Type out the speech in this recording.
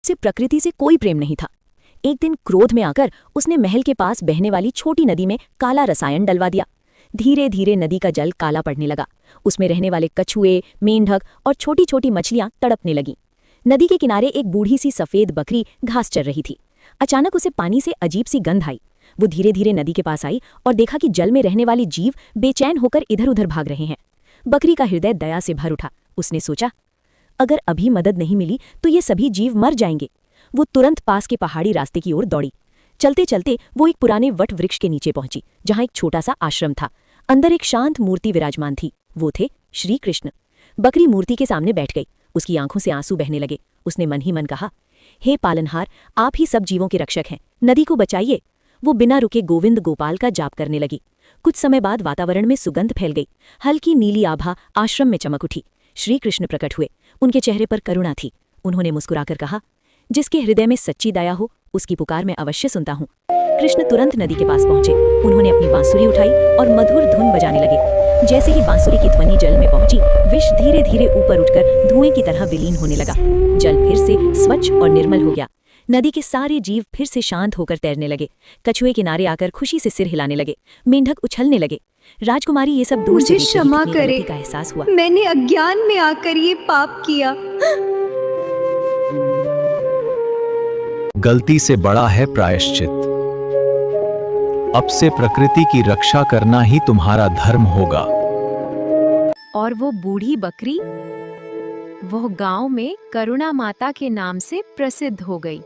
उसे प्रकृति से कोई प्रेम नहीं था। एक दिन क्रोध में आकर उसने महल के पास बहने वाली छोटी नदी में काला रसायन डलवा दिया। धीरे धीरे नदी का जल काला पड़ने लगा। उसमें रहने वाले कछुए, मेंढक और छोटी छोटी मछलियां तड़पने लगीं। नदी के किनारे एक बूढ़ी सी सफेद बकरी घास चर रही थी। अचानक उसे पानी से अजीब सी गंध आई। वो धीरे धीरे नदी के पास आई और देखा कि जल में रहने वाले जीव बेचैन होकर इधर उधर भाग रहे हैं। बकरी का हृदय दया से भर उठा। उसने सोचा, अगर अभी मदद नहीं मिली तो ये सभी जीव मर जाएंगे। वो तुरंत पास के पहाड़ी रास्ते की ओर दौड़ी। चलते चलते वो एक पुराने वट वृक्ष के नीचे पहुंची, जहां एक छोटा सा आश्रम था। अंदर एक शांत मूर्ति विराजमान थी। वो थे श्री कृष्ण। बकरी मूर्ति के सामने बैठ गई। उसकी आंखों से आंसू बहने लगे। उसने मन ही मन कहा, हे पालनहार, आप ही सब जीवों के रक्षक हैं, नदी को बचाइए। वो बिना रुके गोविंद गोपाल का जाप करने लगी। कुछ समय बाद वातावरण में सुगंध फैल गई। हल्की नीली आभा आश्रम में चमक उठी। श्री कृष्ण प्रकट हुए। उनके चेहरे पर करुणा थी। उन्होंने मुस्कुराकर कहा, जिसके हृदय में सच्ची दया हो उसकी पुकार मैं अवश्य सुनता हूँ। कृष्ण तुरंत नदी के पास पहुंचे। उन्होंने अपनी बांसुरी उठाई और मधुर धुन बजाने लगे। जैसे ही बांसुरी की ध्वनि जल में पहुंची, विष धीरे धीरे ऊपर उठकर धुएं की तरह विलीन होने लगा। जल फिर से स्वच्छ और निर्मल हो गया। नदी के सारे जीव फिर से शांत होकर तैरने लगे। कछुए किनारे आकर खुशी से सिर हिलाने लगे। मेंढक उछलने लगे। राजकुमारी ये सब दूर से मुझे क्षमा करे, का एहसास हुआ। मैंने अज्ञान में आकर ये पाप किया। गलती से बड़ा है प्रायश्चित। अब से प्रकृति की रक्षा करना ही तुम्हारा धर्म होगा। और वो बूढ़ी बकरी वो गांव में करुणा माता के नाम से प्रसिद्ध हो गई।